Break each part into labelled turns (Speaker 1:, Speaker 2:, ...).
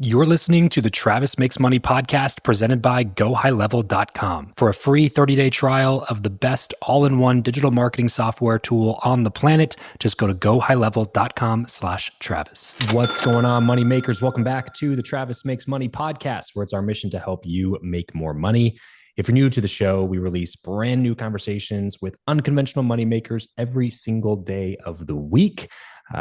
Speaker 1: You're listening to the Travis Makes Money podcast presented by GoHighLevel.com. For a free 30-day trial of the best all-in-one digital marketing software tool on the planet, just go to GoHighLevel.com/Travis. What's going on, money makers? Welcome back to the Travis Makes Money podcast, where it's our mission to help you make more money. If you're new to the show, we release brand new conversations with unconventional money makers every single day of the week.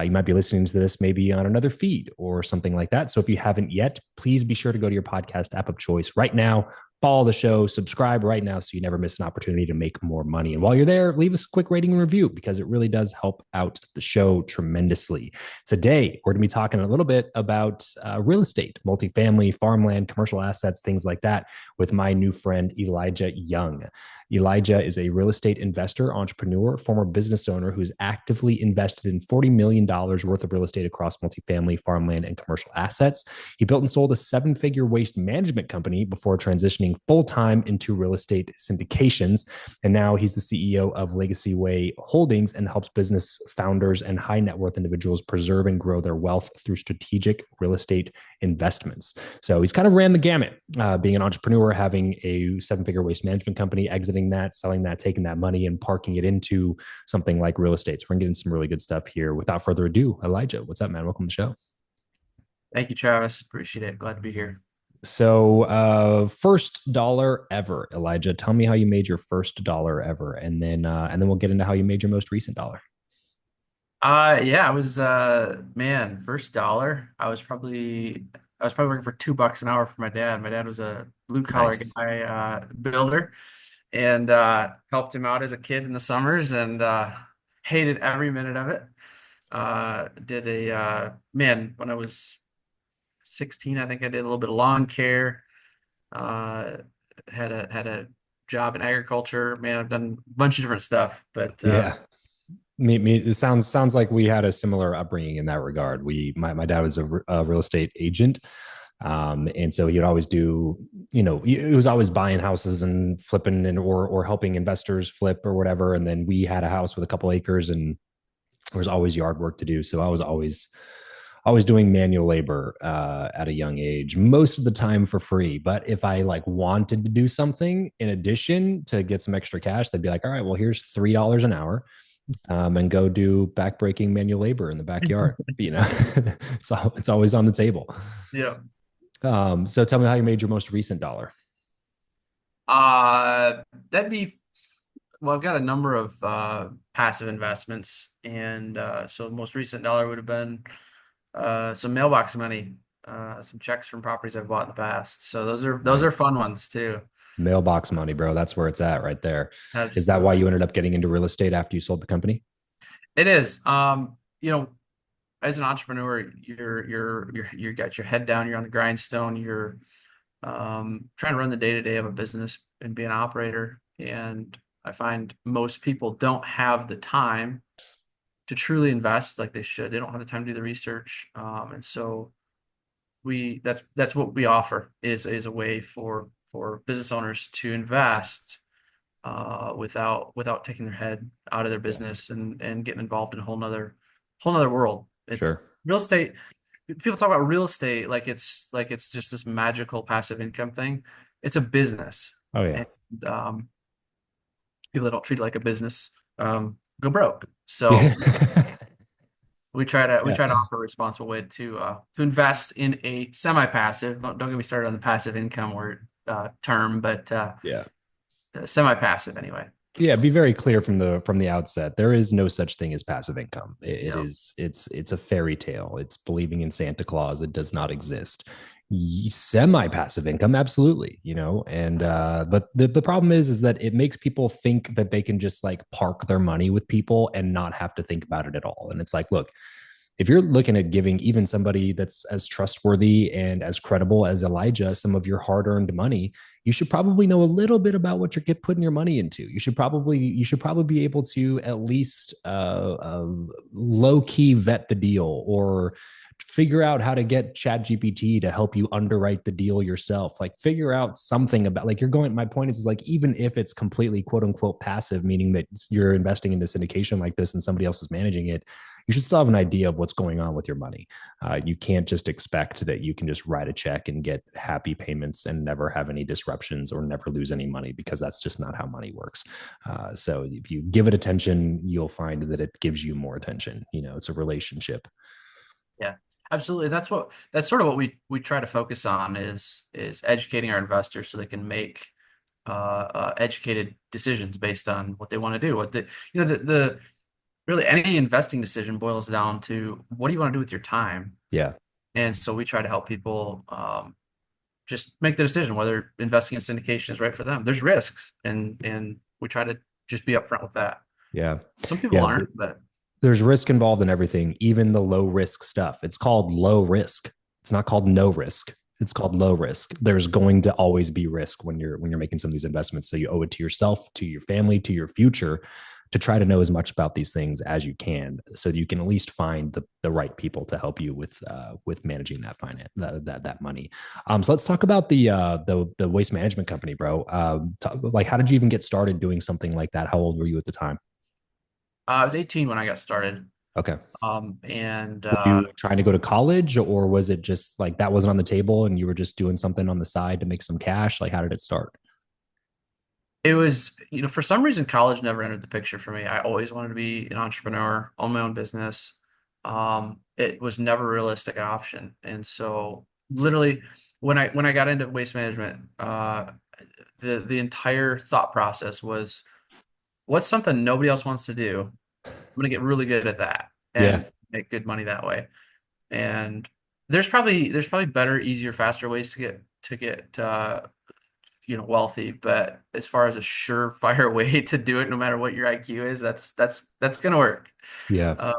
Speaker 1: You might be listening to this maybe on another feed or something like that. So if you haven't yet, please be sure to go to your podcast app of choice right now. Follow the show, subscribe right now so you never miss an opportunity to make more money. And while you're there, leave us a quick rating and review because it really does help out the show tremendously. Today, we're going to be talking a little bit about real estate, multifamily, farmland, commercial assets, things like that with my new friend, Elijah Young. Elijah is a real estate investor, entrepreneur, former business owner who's actively invested in $40 million worth of real estate across multifamily, farmland, and commercial assets. He built and sold a seven-figure waste management company before transitioning full-time into real estate syndications. And now he's the CEO of Legacy Way Holdings and helps business founders and high net worth individuals preserve and grow their wealth through strategic real estate investments. So he's kind of ran the gamut, being an entrepreneur, having a seven-figure waste management company, exiting that, selling that, taking that money and parking it into something like real estate. So we're getting some really good stuff here. Without further ado, Elijah, what's up, man? Welcome to the show.
Speaker 2: Thank you, Travis. Appreciate it. Glad to be here.
Speaker 1: So, first dollar ever, Elijah. Tell me how you made your first dollar ever, and then we'll get into how you made your most recent dollar.
Speaker 2: Yeah, I was man, first dollar. I was probably working for $2 an hour for my dad. My dad was a blue collar
Speaker 1: Nice.
Speaker 2: guy, builder, and helped him out as a kid in the summers and hated every minute of it. Did a man when I was 16, I think I did a little bit of lawn care. Uh, had a job in agriculture. Man, I've done a bunch of different stuff, but
Speaker 1: Yeah. It sounds like we had a similar upbringing in that regard. My dad was a real estate agent. And so he'd always do, he was always buying houses and flipping or helping investors flip or whatever. And then we had a house with a couple acres and there was always yard work to do. So I was always doing manual labor at a young age, most of the time for free. But if I like wanted to do something in addition to get some extra cash, they'd be like, all right, well, here's $3 an hour. And go do backbreaking manual labor in the backyard. It's always on the table.
Speaker 2: yeah.
Speaker 1: So tell me how you made your most recent dollar.
Speaker 2: That'd be well, I've got a number of passive investments, and so the most recent dollar would have been some mailbox money, some checks from properties I've bought in the past. So those are
Speaker 1: Nice.
Speaker 2: fun ones too.
Speaker 1: Mailbox money, bro. That's where it's at right there. Is that why
Speaker 2: Absolutely.
Speaker 1: you ended up getting into real estate after you sold the company?
Speaker 2: It is. As an entrepreneur, you got your head down, you're on the grindstone, you're trying to run the day-to-day of a business and be an operator. And I find most people don't have the time to truly invest like they should. They don't have the time to do the research. And so that's what we offer is a way for business owners to invest without taking their head out of their
Speaker 1: Yeah,
Speaker 2: business and getting involved in a whole nother world. It's
Speaker 1: sure.
Speaker 2: real estate. People talk about real estate like it's just this magical passive income thing. It's a business,
Speaker 1: Oh yeah.
Speaker 2: and people that don't treat it like a business go broke. So we try to
Speaker 1: Yeah.
Speaker 2: offer a responsible way to invest in a semi-passive. Don't get me started on the passive income word term, but
Speaker 1: Yeah.
Speaker 2: semi-passive anyway.
Speaker 1: Yeah, be very clear from the outset. There is no such thing as passive income. It
Speaker 2: Yeah.
Speaker 1: is it's a fairy tale. It's believing in Santa Claus. It does not exist. Semi passive income, absolutely, And but the problem is that it makes people think that they can just like park their money with people and not have to think about it at all. And it's like, look, if you're looking at giving even somebody that's as trustworthy and as credible as Elijah some of your hard-earned money, you should probably know a little bit about what you're putting your money into. You should probably be able to at least low key vet the deal or figure out how to get ChatGPT to help you underwrite the deal yourself. Like figure out something about like you're going. My point is like even if it's completely quote unquote passive, meaning that you're investing into syndication like this and somebody else is managing it, you should still have an idea of what's going on with your money. You can't just expect that you can just write a check and get happy payments and never have any disruptions or never lose any money, because that's just not how money works. So if you give it attention, you'll find that it gives you more attention. It's a relationship.
Speaker 2: Yeah, absolutely. That's sort of what we try to focus on is educating our investors so they can make educated decisions based on what they want to do. What the really any investing decision boils down to what do you want to do with your time?
Speaker 1: Yeah.
Speaker 2: And so we try to help people just make the decision whether investing in syndication is right for them. There's risks, and we try to just be upfront with that.
Speaker 1: Yeah.
Speaker 2: Some people
Speaker 1: Yeah.
Speaker 2: aren't, but
Speaker 1: There's risk involved in everything, even the low risk stuff. It's called low risk. It's not called no risk. It's called low risk. There's going to always be risk when you're making some of these investments. So you owe it to yourself, to your family, to your future to try to know as much about these things as you can, so that you can at least find the right people to help you with managing that finance that money. So let's talk about the waste management company, bro. Like, how did you even get started doing something like that? How old were you at the time?
Speaker 2: I was 18 when I got started.
Speaker 1: Okay.
Speaker 2: And
Speaker 1: Were you trying to go to college, or was it just like that wasn't on the table and you were just doing something on the side to make some cash? Like, how did it start?
Speaker 2: it was, for some reason, college never entered the picture for me. I always wanted to be an entrepreneur, own my own business. It was never a realistic option. And so literally when I got into waste management, the entire thought process was what's something nobody else wants to do? I'm gonna get really good at that
Speaker 1: Yeah.
Speaker 2: and make good money that way. And there's probably better, easier, faster ways to get wealthy, but as far as a surefire way to do it, no matter what your IQ is, that's gonna work.
Speaker 1: Yeah.
Speaker 2: Um,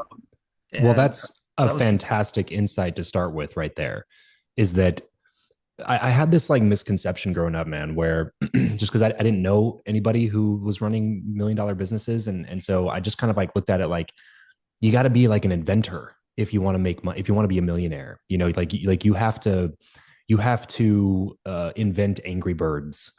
Speaker 1: Well,
Speaker 2: and
Speaker 1: that's a
Speaker 2: that was
Speaker 1: fantastic insight to start with right there. Is that I had this like misconception growing up, man, where just because I didn't know anybody who was running $1 million businesses. And so I just kind of like looked at it like you got to be like an inventor if you want to make money, if you want to be a millionaire. Like you have to invent Angry Birds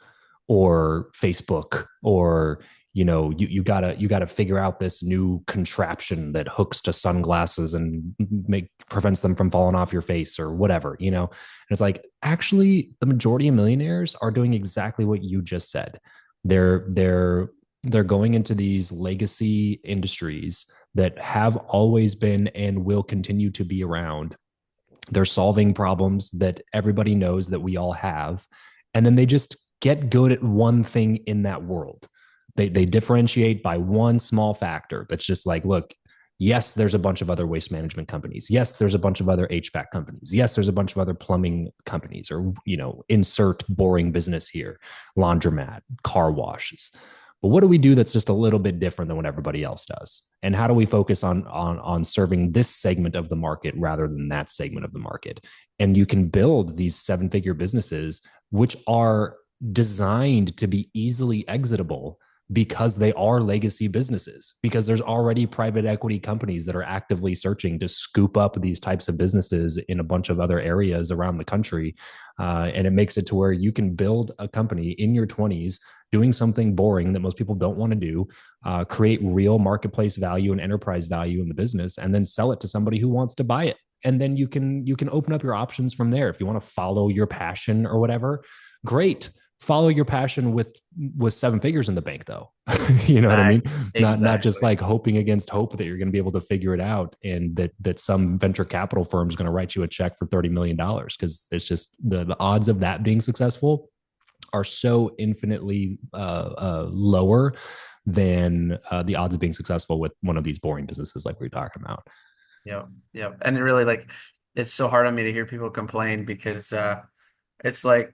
Speaker 1: or Facebook, or you gotta figure out this new contraption that hooks to sunglasses and make prevents them from falling off your face or whatever. And it's like actually the majority of millionaires are doing exactly what you just said. They're going into these legacy industries that have always been and will continue to be around. They're solving problems that everybody knows that we all have. And then they just get good at one thing in that world. They differentiate by one small factor that's just like, look, yes, there's a bunch of other waste management companies. Yes, there's a bunch of other HVAC companies. Yes, there's a bunch of other plumbing companies, or, insert boring business here, laundromat, car washes. But what do we do that's just a little bit different than what everybody else does? And how do we focus on serving this segment of the market rather than that segment of the market? And you can build these 7-figure businesses, which are designed to be easily exitable because they are legacy businesses, because there's already private equity companies that are actively searching to scoop up these types of businesses in a bunch of other areas around the country. And it makes it to where you can build a company in your 20s doing something boring that most people don't want to do, create real marketplace value and enterprise value in the business, and then sell it to somebody who wants to buy it. And then you can open up your options from there. If you want to follow your passion or whatever, great. Follow your passion with 7 figures in the bank, though. You know what I mean? Not just
Speaker 2: exactly.
Speaker 1: like hoping against hope that you're going to be able to figure it out, and that some venture capital firm is going to write you a check for $30 million, because it's just the odds of that being successful are so infinitely lower than the odds of being successful with one of these boring businesses like we are talking about.
Speaker 2: Yeah, yeah, and it really it's so hard on me to hear people complain because it's like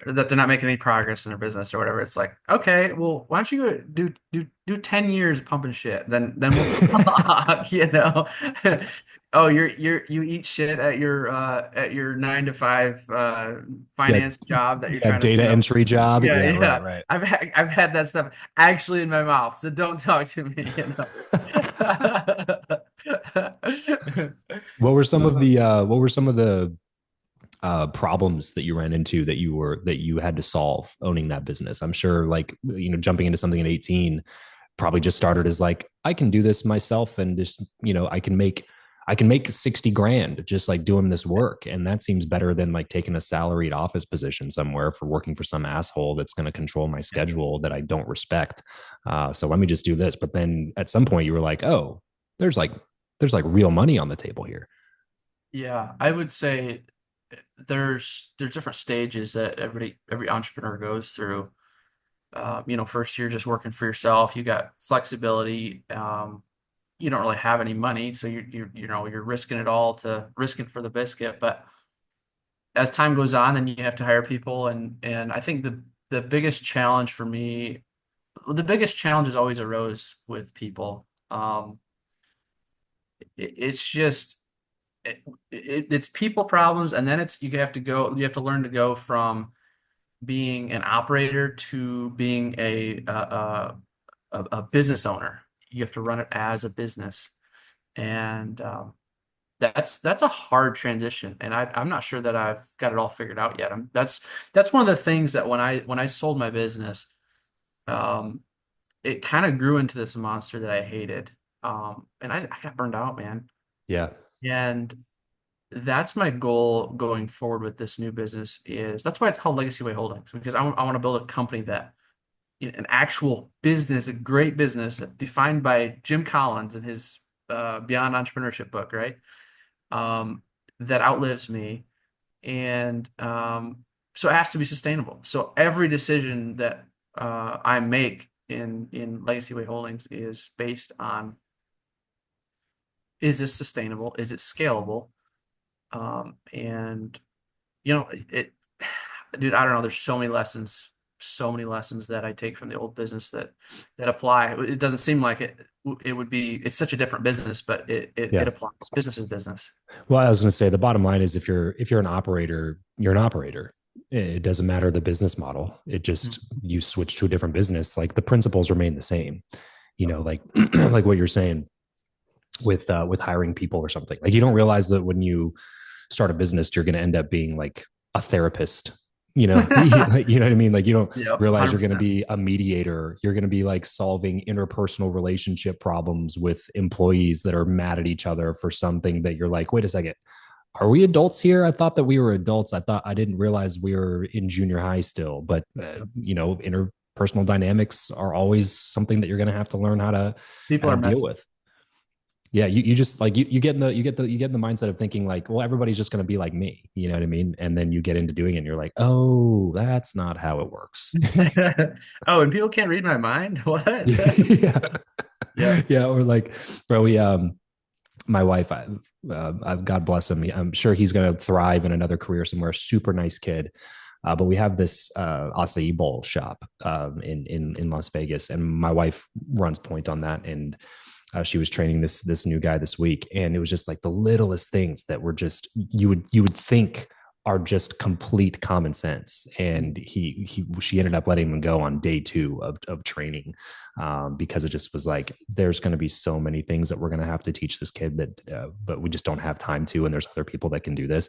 Speaker 2: that they're not making any progress in their business or whatever. It's like, okay, well, why don't you go do 10 years pumping shit? Then we'll talk. Oh, you eat shit at your 9 to 5
Speaker 1: Yeah,
Speaker 2: finance job that you're
Speaker 1: yeah,
Speaker 2: trying to,
Speaker 1: data entry job.
Speaker 2: yeah,
Speaker 1: Yeah, right,
Speaker 2: yeah.
Speaker 1: right.
Speaker 2: I've had that stuff actually in my mouth, so don't talk to me.
Speaker 1: what were some of the problems that you ran into that you had to solve owning that business? I'm sure, like, jumping into something at 18 probably just started as like, I can do this myself, and just, I can make 60 grand just like doing this work. And that seems better than like taking a salaried office position somewhere for working for some asshole that's going to control my schedule that I don't respect. So let me just do this. But then at some point you were like, oh, there's like, there's like real money on the table here.
Speaker 2: Yeah, I would say there's different stages that every entrepreneur goes through. First you're just working for yourself. You got flexibility. You don't really have any money, so you're risking it all to risking for the biscuit. But as time goes on, then you have to hire people, and I think the biggest challenge for me, the biggest challenge has always arose with people. It's just it's people problems, and then you have to learn to go from being an operator to being a business owner. You have to run it as a business, and that's a hard transition. And I'm not sure that I've got it all figured out yet. That's one of the things that when I sold my business, um, it kind of grew into this monster that I hated. And I got burned out, man.
Speaker 1: Yeah.
Speaker 2: And that's my goal going forward with this new business. Is that's why it's called Legacy Way Holdings, because I want to build a company that, an actual business, a great business defined by Jim Collins in his Beyond Entrepreneurship book, right? That outlives me. And so it has to be sustainable. So every decision that I make in Legacy Way Holdings is based on, is this sustainable? Is it scalable? And it, dude, I don't know. There's so many lessons that I take from the old business that apply. It doesn't seem like it would be. It's such a different business, but it
Speaker 1: Yeah.
Speaker 2: applies. Business is business.
Speaker 1: Well, I was going to say the bottom line is if you're an operator, you're an operator. It doesn't matter the business model. It just, you switch to a different business. Like the principles remain the same. Like like what you're saying with hiring people or something. Like you don't realize that when you start a business, you're going to end up being like a therapist. You know what I mean? Like you don't
Speaker 2: Yep,
Speaker 1: realize you're going to
Speaker 2: 100%.
Speaker 1: be a mediator. You're going to be like solving interpersonal relationship problems with employees that are mad at each other for something that you're like, wait a second, are we adults here? I thought that we were adults. I didn't realize we were in junior high still. But interpersonal dynamics are always something that you're going to have to learn how
Speaker 2: People
Speaker 1: to
Speaker 2: are
Speaker 1: deal
Speaker 2: messy.
Speaker 1: with. Yeah, you just like you get in the mindset of thinking like, well, everybody's just going to be like me. You know what I mean? And then you get into doing it, and you're like, oh, that's not how it works.
Speaker 2: Oh, and people can't read my mind? What?
Speaker 1: Yeah,
Speaker 2: Yeah.
Speaker 1: yeah. Or like, bro, my wife, God bless him. I'm sure he's going to thrive in another career somewhere. Super nice kid. But we have this acai bowl shop in Las Vegas, and my wife runs point on that. And she was training this new guy this week, and it was just like the littlest things that were just you would think are just complete common sense. And she ended up letting him go on day 2 of training, because it just was like, there's going to be so many things that we're going to have to teach this kid that, but we just don't have time to. And there's other people that can do this.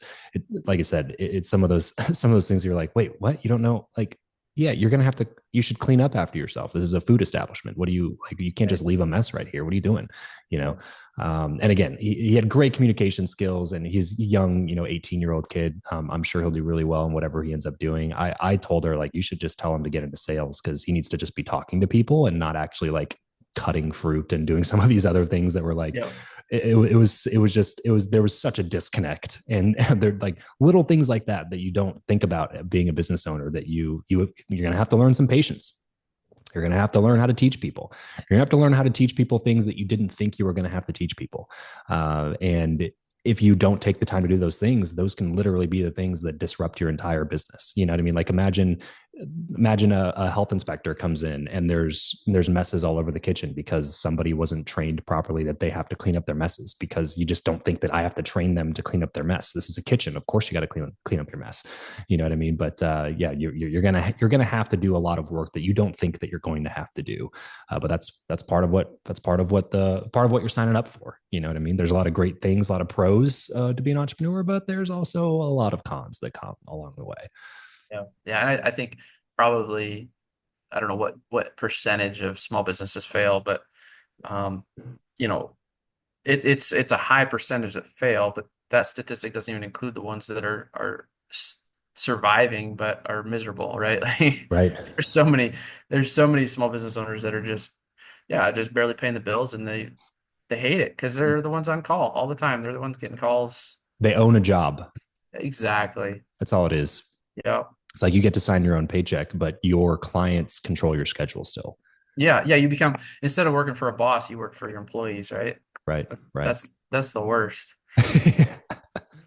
Speaker 1: Like I said, it's some of those some of those things you're like, wait, what? You don't know? Like, yeah, you're going to have to, you should clean up after yourself. This is a food establishment. What do you like? You can't
Speaker 2: Right.
Speaker 1: just leave a mess right here. What are you doing? You know? And again, he had great communication skills, and he's young, 18-year-old kid. I'm sure he'll do really well in whatever he ends up doing. I told her, like, you should just tell him to get into sales, because he needs to just be talking to people and not actually like cutting fruit and doing some of these other things that were like,
Speaker 2: Yeah.
Speaker 1: there was such a disconnect. And they're like little things like that you don't think about being a business owner, that you're going to have to learn some patience. You're going to have to learn how to teach people. You're going to have to learn how to teach people things that you didn't think you were going to have to teach people. And if you don't take the time to do those things, those can literally be the things that disrupt your entire business. You know what I mean? Like imagine imagine a health inspector comes in and there's messes all over the kitchen because somebody wasn't trained properly that they have to clean up their messes, because you just don't think that I have to train them to clean up their mess. This is a kitchen, of course you got to clean up your mess. You know what I mean? But yeah, you're gonna have to do a lot of work that you don't think that you're going to have to do. But that's part of what you're signing up for. You know what I mean? There's a lot of great things, a lot of pros to be an entrepreneur, but there's also a lot of cons that come along the way.
Speaker 2: Yeah. Yeah. And I think probably, I don't know what percentage of small businesses fail, but um, you know, it's a high percentage that fail, but that statistic doesn't even include the ones that are surviving but are miserable, right? Like
Speaker 1: Right.
Speaker 2: there's so many there's so many small business owners that are just yeah, just barely paying the bills, and they hate it because they're the ones on call all the time. They're the ones getting calls.
Speaker 1: They own a job.
Speaker 2: Exactly.
Speaker 1: That's all it is.
Speaker 2: Yeah.
Speaker 1: It's like you get to sign your own paycheck, but your clients control your schedule still.
Speaker 2: Yeah, yeah, you become instead of working for a boss, you work for your employees, right?
Speaker 1: Right. Right.
Speaker 2: That's the worst.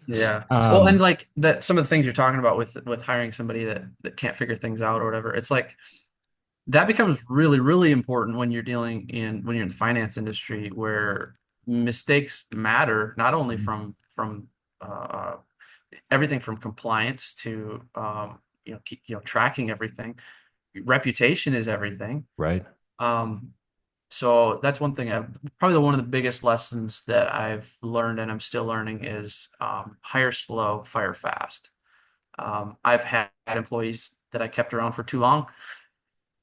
Speaker 2: Yeah. Well, and
Speaker 1: um,
Speaker 2: like that some of the things you're talking about with hiring somebody that can't figure things out or whatever. It's like that becomes really, really important when you're in the finance industry where mistakes matter not only from uh, everything from compliance to keep tracking everything. Reputation is everything.
Speaker 1: right.
Speaker 2: Um, so that's one thing. Probably one of the biggest lessons that I've learned and I'm still learning is hire slow, fire fast. I've had employees that I kept around for too long,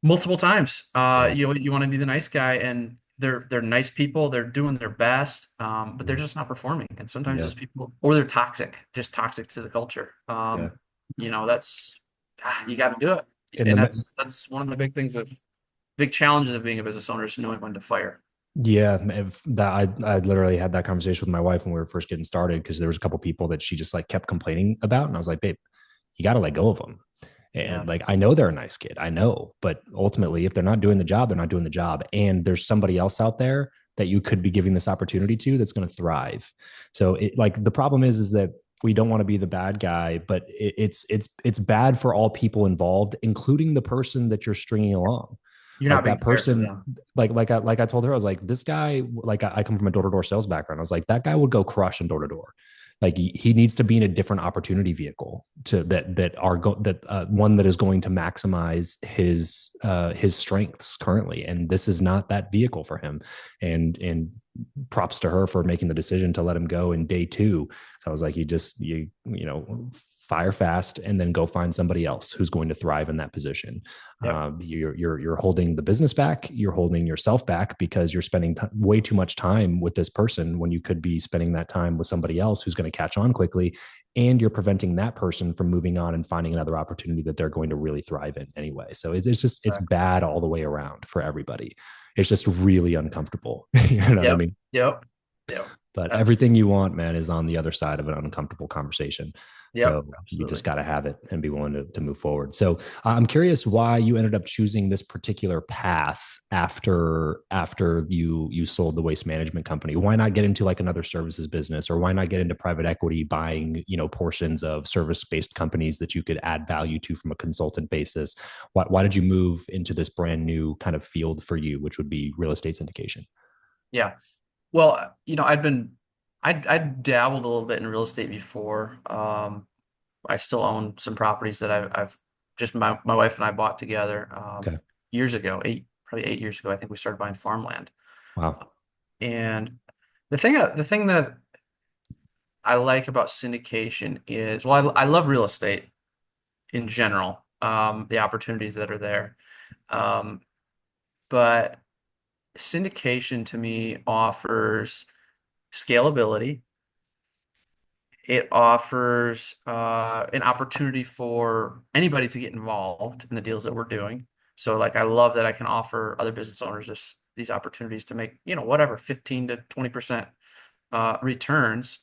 Speaker 2: multiple times.
Speaker 1: Yeah.
Speaker 2: You want to be the nice guy, and they're nice people. They're doing their best, but they're
Speaker 1: Mhm.
Speaker 2: just not performing. And sometimes
Speaker 1: Yeah.
Speaker 2: those people, or they're toxic, just toxic to the culture.
Speaker 1: Yeah.
Speaker 2: That's you got to do it,
Speaker 1: In
Speaker 2: and
Speaker 1: the
Speaker 2: that's one of the big challenges of being a business owner is knowing when to fire.
Speaker 1: Yeah, if that I literally had that conversation with my wife when we were first getting started, because there was a couple people that she just like kept complaining about, and I was like, babe, you got to let go of them.
Speaker 2: Yeah,
Speaker 1: And like, I know they're a nice kid, I know, but ultimately, if they're not doing the job, they're not doing the job, and there's somebody else out there that you could be giving this opportunity to that's going to thrive. So it like the problem is that we don't want to be the bad guy, but it's bad for all people involved, including the person that you're stringing along.
Speaker 2: you're not
Speaker 1: Like
Speaker 2: being
Speaker 1: that
Speaker 2: fair to
Speaker 1: person,
Speaker 2: them.
Speaker 1: like I told her, I was like, this guy, like I come from a door to door sales background. I was like, that guy would go crush in door to door. Like he needs to be in a different opportunity vehicle to one that is going to maximize his strengths currently, and this is not that vehicle for him. And props to her for making the decision to let him go in day two. So I was like, you fire fast and then go find somebody else who's going to thrive in that position.
Speaker 2: Yep.
Speaker 1: You're holding the business back, you're holding yourself back, because you're spending way too much time with this person when you could be spending that time with somebody else who's going to catch on quickly, and you're preventing that person from moving on and finding another opportunity that they're going to really thrive in anyway. So it's
Speaker 2: Exactly.
Speaker 1: bad all the way around for everybody. It's just really uncomfortable. You know what I
Speaker 2: Yep.
Speaker 1: mean?
Speaker 2: Yep. Yep.
Speaker 1: But everything
Speaker 2: Absolutely.
Speaker 1: you want, man, is on the other side of an uncomfortable conversation.
Speaker 2: Yep.
Speaker 1: So you just
Speaker 2: Absolutely.
Speaker 1: got to have it and be willing to move forward. So I'm curious why you ended up choosing this particular path after you sold the waste management company. Why not get into like another services business, or why not get into private equity, buying portions of service based companies that you could add value to from a consultant basis? Why did you move into this brand new kind of field for you, which would be real estate syndication?
Speaker 2: Yeah. Well, I dabbled a little bit in real estate before. I still own some properties that I've just my wife and I bought together
Speaker 1: Okay.
Speaker 2: years ago, probably 8 years ago. I think we started buying farmland.
Speaker 1: Wow.
Speaker 2: And the thing that I like about syndication is, well, I love real estate in general, the opportunities that are there. Um, but syndication to me offers scalability. It offers an opportunity for anybody to get involved in the deals that we're doing. So, like, I love that I can offer other business owners these opportunities to make, whatever, 15 to 20% returns.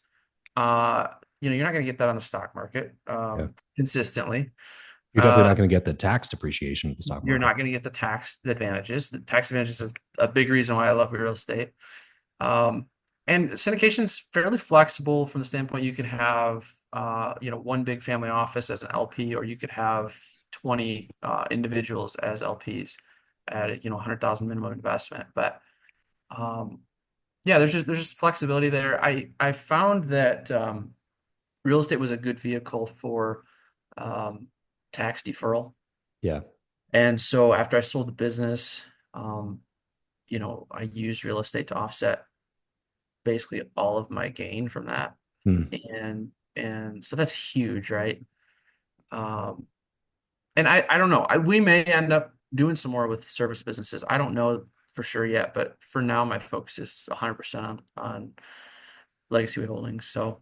Speaker 2: Uh, you're not going to get that on the stock market
Speaker 1: Yeah.
Speaker 2: consistently.
Speaker 1: You're definitely
Speaker 2: Uh,
Speaker 1: not going to get the tax depreciation of the stock
Speaker 2: you're
Speaker 1: market.
Speaker 2: not going to get the tax advantages. The tax advantages is a big reason why I love real estate. Um, and syndication's fairly flexible from the standpoint you could have, one big family office as an LP, or you could have 20 individuals as LPs at 100,000 minimum investment. But um, yeah, there's just flexibility there. I found that real estate was a good vehicle for um, tax deferral.
Speaker 1: Yeah.
Speaker 2: And so after I sold the business, um, I used real estate to offset basically all of my gain from that.
Speaker 1: Hmm.
Speaker 2: And so that's huge, right? Um, and I don't know. We may end up doing some more with service businesses. I don't know for sure yet, but for now, my focus is 100% on legacy holdings. So,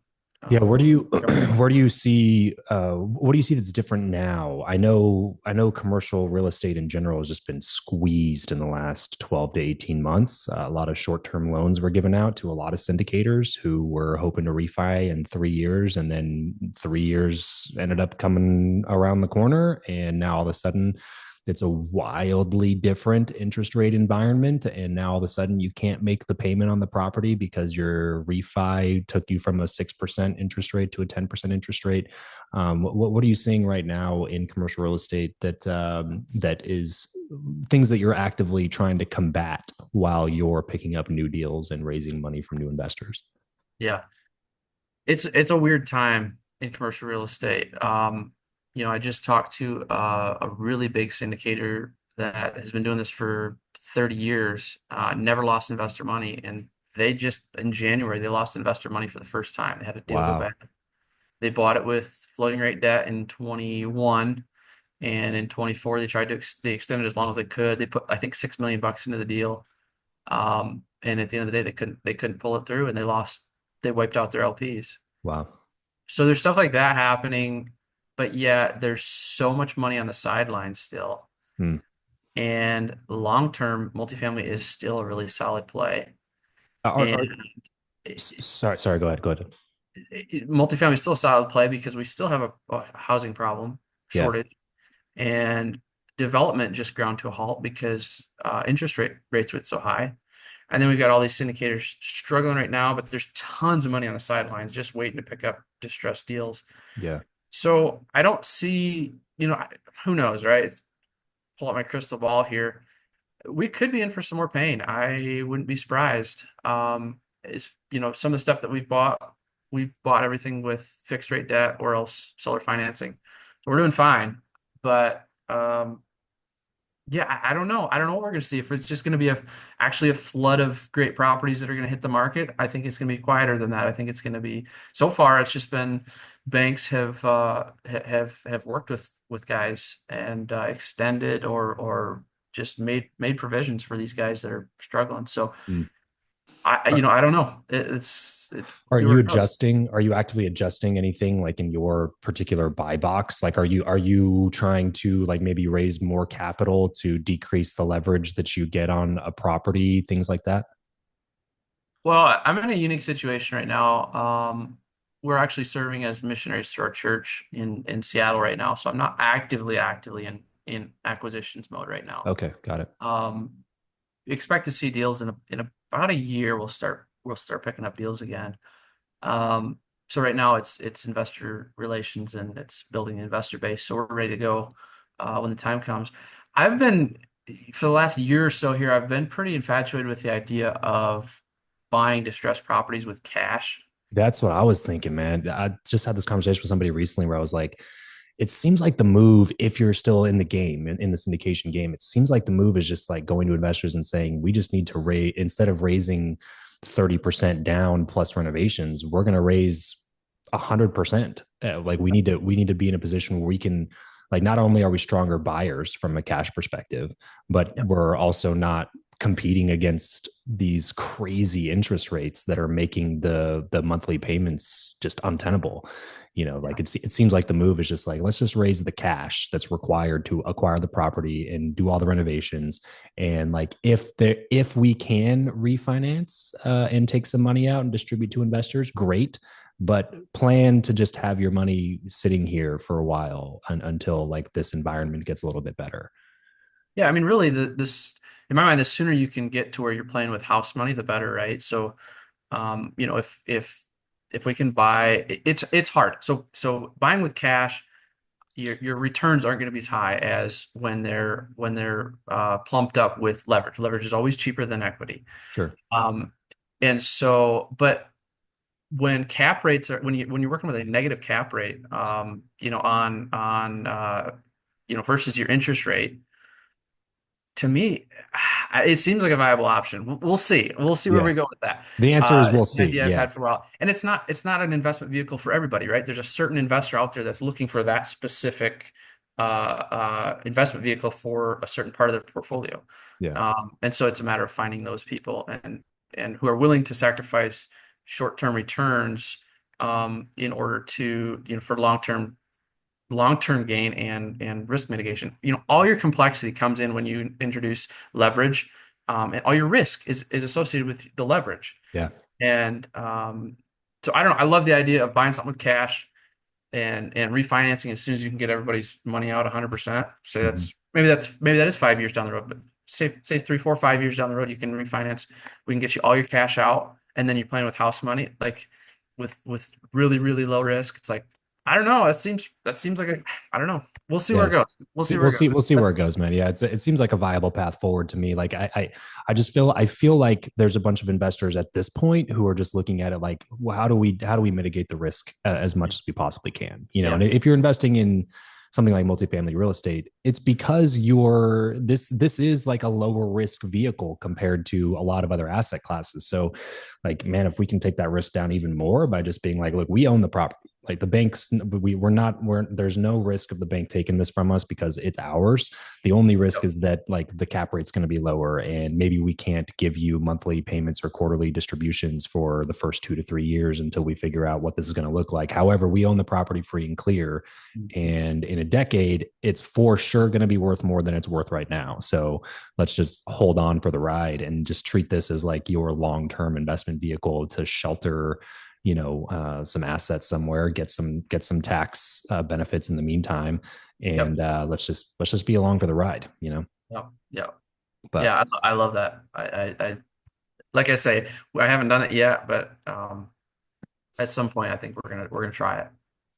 Speaker 1: Yeah, where do
Speaker 2: um,
Speaker 1: you where do you see what do you see that's different now? I know commercial real estate in general has just been squeezed in the last 12 to 18 months. A lot of short-term loans were given out to a lot of syndicators who were hoping to refi in 3 years, and then 3 years ended up coming around the corner, and now all of a sudden it's a wildly different interest rate environment. And now all of a sudden you can't make the payment on the property because your refi took you from a 6% interest rate to a 10% interest rate. What are you seeing right now in commercial real estate that is things that you're actively trying to combat while you're picking up new deals and raising money from new investors?
Speaker 2: yeah, it's a weird time in commercial real estate. I just talked to a really big syndicator that has been doing this for 30 years, never lost investor money, and they just in January they lost investor money for the first time. They had a deal go
Speaker 1: Wow.
Speaker 2: bad. They bought it with floating rate debt in 21, and in 24 they tried to they extended as long as they could. They put I think $6 million into the deal, and at the end of the day they couldn't pull it through, and they wiped out their LPs.
Speaker 1: Wow.
Speaker 2: So there's stuff like that happening, but yeah, there's so much money on the sidelines still.
Speaker 1: Hmm.
Speaker 2: And long term, multifamily is still a really solid play.
Speaker 1: Are,
Speaker 2: And
Speaker 1: are sorry, go ahead.
Speaker 2: multifamily is still a solid play because we still have a housing problem
Speaker 1: Yeah.
Speaker 2: shortage, and development just ground to a halt because rates went so high. And then we've got all these syndicators struggling right now, but there's tons of money on the sidelines just waiting to pick up distressed deals.
Speaker 1: Yeah.
Speaker 2: So I don't see, who knows, right? Pull out my crystal ball here. We could be in for some more pain. I wouldn't be surprised. Some of the stuff that we've bought everything with fixed rate debt or else seller financing. So we're doing fine. But yeah, I don't know. I don't know what we're going to see. If it's just going to be actually a flood of great properties that are going to hit the market, I think it's going to be quieter than that. I think it's going to be so far. It's just been banks have worked with guys and extended or just made provisions for these guys that are struggling. So
Speaker 1: Hmm.
Speaker 2: I don't know.
Speaker 1: Are
Speaker 2: See where
Speaker 1: you
Speaker 2: it goes.
Speaker 1: adjusting? Are you actively adjusting anything like in your particular buy box? Like, are you trying to like maybe raise more capital to decrease the leverage that you get on a property, things like that?
Speaker 2: Well, I'm in a unique situation right now. We're actually serving as missionaries to our church in Seattle right now, so I'm not actively in acquisitions mode right now.
Speaker 1: Okay, got it.
Speaker 2: Um, Expect to see deals in about a year. We'll start picking up deals again. Um, so right now it's investor relations and it's building an investor base. So we're ready to go when the time comes. I've been for the last year or so here. I've been pretty infatuated with the idea of buying distressed properties with cash.
Speaker 1: That's what I was thinking, man. I just had this conversation with somebody recently where I was like, it seems like the move, if you're still in the game, in the syndication game, it seems like the move is just like going to investors and saying, we just need to raise, instead of raising 30% down plus renovations, we're going to raise 100%. Like we need to be in a position where we can, like, not only are we stronger buyers from a cash perspective, but
Speaker 2: Yep.
Speaker 1: we're also not competing against these crazy interest rates that are making the monthly payments just untenable. Like it seems like the move is just like, let's just raise the cash that's required to acquire the property and do all the renovations. And like if we can refinance and take some money out and distribute to investors, great. But plan to just have your money sitting here for a while until like this environment gets a little bit better.
Speaker 2: Yeah, I mean, really, this in my mind, the sooner you can get to where you're playing with house money, the better, right? So, if we can buy, it's hard. So buying with cash, your returns aren't going to be as high as when they're plumped up with leverage. Leverage is always cheaper than equity.
Speaker 1: Sure.
Speaker 2: Um, and so, but when cap rates are when you're working with a negative cap rate, versus your interest rate, to me, it seems like a viable option. We'll see. We'll see where
Speaker 1: Yeah.
Speaker 2: we go with that.
Speaker 1: The answer is we'll
Speaker 2: It's an
Speaker 1: see.
Speaker 2: idea I've
Speaker 1: Yeah.
Speaker 2: had for a while, and it's not an investment vehicle for everybody, right? There's a certain investor out there that's looking for that specific investment vehicle for a certain part of their portfolio,
Speaker 1: Yeah.
Speaker 2: and so it's a matter of finding those people and who are willing to sacrifice short-term returns in order to for long-term gain and risk mitigation. All your complexity comes in when you introduce leverage, and all your risk is associated with the leverage.
Speaker 1: Yeah.
Speaker 2: And so I don't know. I love the idea of buying something with cash and refinancing as soon as you can get everybody's money out 100%. Say
Speaker 1: Mhm.
Speaker 2: maybe that is 5 years down the road, but say 3, 4, 5 years down the road, you can refinance. We can get you all your cash out, and then you're playing with house money, like with really, really low risk. It's like, I don't know. That seems like I don't know. We'll see where
Speaker 1: Yeah.
Speaker 2: it goes. We'll see where
Speaker 1: We'll
Speaker 2: it
Speaker 1: see.
Speaker 2: goes.
Speaker 1: We'll see where it goes, man. Yeah, it seems like a viable path forward to me. Like I just I feel like there's a bunch of investors at this point who are just looking at it like, well, how do we mitigate the risk as much as we possibly can? And
Speaker 2: Yeah.
Speaker 1: if you're investing in something like multifamily real estate, it's because this is like a lower risk vehicle compared to a lot of other asset classes. So, like, man, if we can take that risk down even more by just being like, look, we own the property. Like the banks, there's no risk of the bank taking this from us because it's ours. The only risk
Speaker 2: Yep.
Speaker 1: is that like the cap rate's going to be lower and maybe we can't give you monthly payments or quarterly distributions for the first 2 to 3 years until we figure out what this is going to look like. However, we own the property free and clear.
Speaker 2: Mhm.
Speaker 1: And in a decade, it's for sure going to be worth more than it's worth right now. So let's just hold on for the ride and just treat this as like your long-term investment vehicle to shelter some assets somewhere, get some tax benefits in the meantime,
Speaker 2: Yep.
Speaker 1: and let's just be along for the ride.
Speaker 2: Yep. Yep.
Speaker 1: But
Speaker 2: Yeah, I love that. I like I say, I haven't done it yet, but at some point, I think we're gonna try it.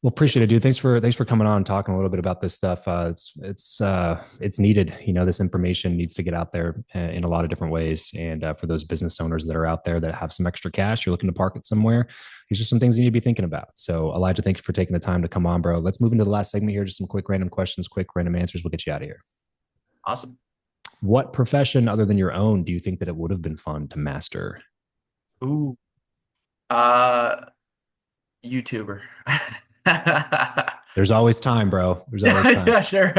Speaker 1: well,
Speaker 2: See.
Speaker 1: appreciate it, dude. Thanks for coming on and talking a little bit about this stuff. It's needed. This information needs to get out there in a lot of different ways. And for those business owners that are out there that have some extra cash, you're looking to park it somewhere. These are some things you need to be thinking about. So, Elijah, thank you for taking the time to come on, bro. Let's move into the last segment here. Just some quick random questions, quick random answers. We'll get you out of here.
Speaker 2: Awesome.
Speaker 1: What profession other than your own do you think that it would have been fun to master?
Speaker 2: Ooh. Uh, YouTuber.
Speaker 1: There's always time, bro. There's always
Speaker 2: Yeah,
Speaker 1: time.
Speaker 2: yeah, sure.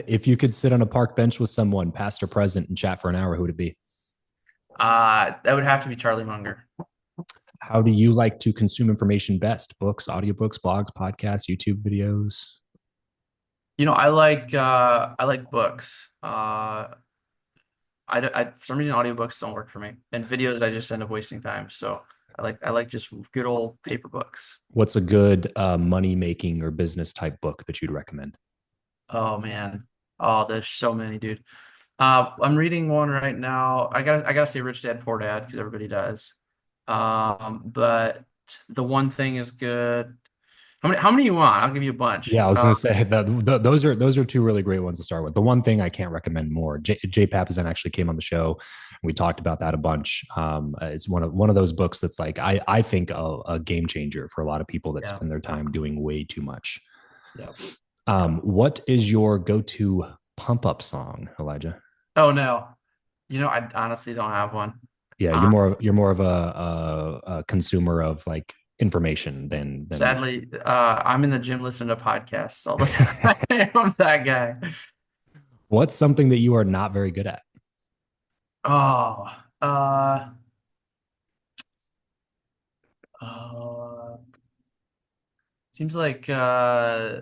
Speaker 1: If you could sit on a park bench with someone, past or present, and chat for an hour, who would it be?
Speaker 2: That would have to be Charlie Munger.
Speaker 1: How do you like to consume information best? Books, audiobooks, blogs, podcasts, YouTube videos?
Speaker 2: I like books. For some reason audiobooks don't work for me, and videos I just end up wasting time. So I like just good old paper books.
Speaker 1: What's a good money making or business type book that you'd recommend?
Speaker 2: Oh man, oh there's so many, dude. I'm reading one right now. I gotta say Rich Dad Poor Dad because everybody does. But the one thing is good. How many you want? I'll give you a bunch.
Speaker 1: Yeah, I was going to say that those are two really great ones to start with. The one thing I can't recommend more. Jay Papasan actually came on the show. We talked about that a bunch. It's one of those books that's like I think a game changer for a lot of people that
Speaker 2: Yeah,
Speaker 1: spend their time doing way too much.
Speaker 2: yeah, yeah.
Speaker 1: What is your go-to pump up song, Elijah?
Speaker 2: Oh no, I honestly don't have one.
Speaker 1: Yeah, you're
Speaker 2: Honestly,
Speaker 1: more of a consumer of like information than music.
Speaker 2: sadly, I'm in the gym listening to podcasts all the time. I'm that guy.
Speaker 1: What's something that you are not very good at?
Speaker 2: Oh, uh, uh, seems like I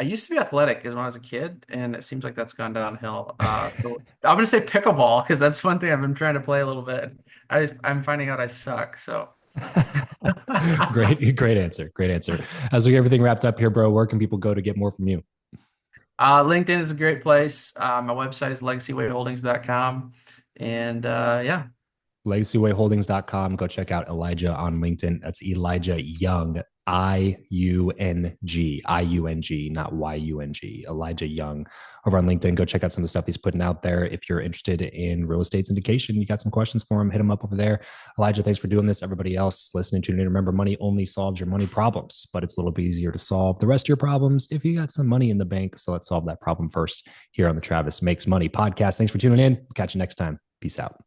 Speaker 2: used to be athletic as when I was a kid, and it seems like that's gone downhill. So I'm gonna say pickleball because that's one thing I've been trying to play a little bit. I'm finding out I suck. So,
Speaker 1: Great answer. Great answer. As we get everything wrapped up here, bro, where can people go to get more from you?
Speaker 2: LinkedIn is a great place. My website is legacywayholdings.com, and yeah,
Speaker 1: LegacyWayHoldings.com. Go check out Elijah on LinkedIn. That's Elijah Young. IUNG, not YUNG. Elijah Young over on LinkedIn. Go check out some of the stuff he's putting out there. If you're interested in real estate syndication, you got some questions for him, hit him up over there. Elijah, thanks for doing this. Everybody else listening to it, remember, money only solves your money problems, but it's a little bit easier to solve the rest of your problems if you got some money in the bank. So let's solve that problem first here on the Travis Makes Money podcast. Thanks for tuning in. Catch you next time. Peace out.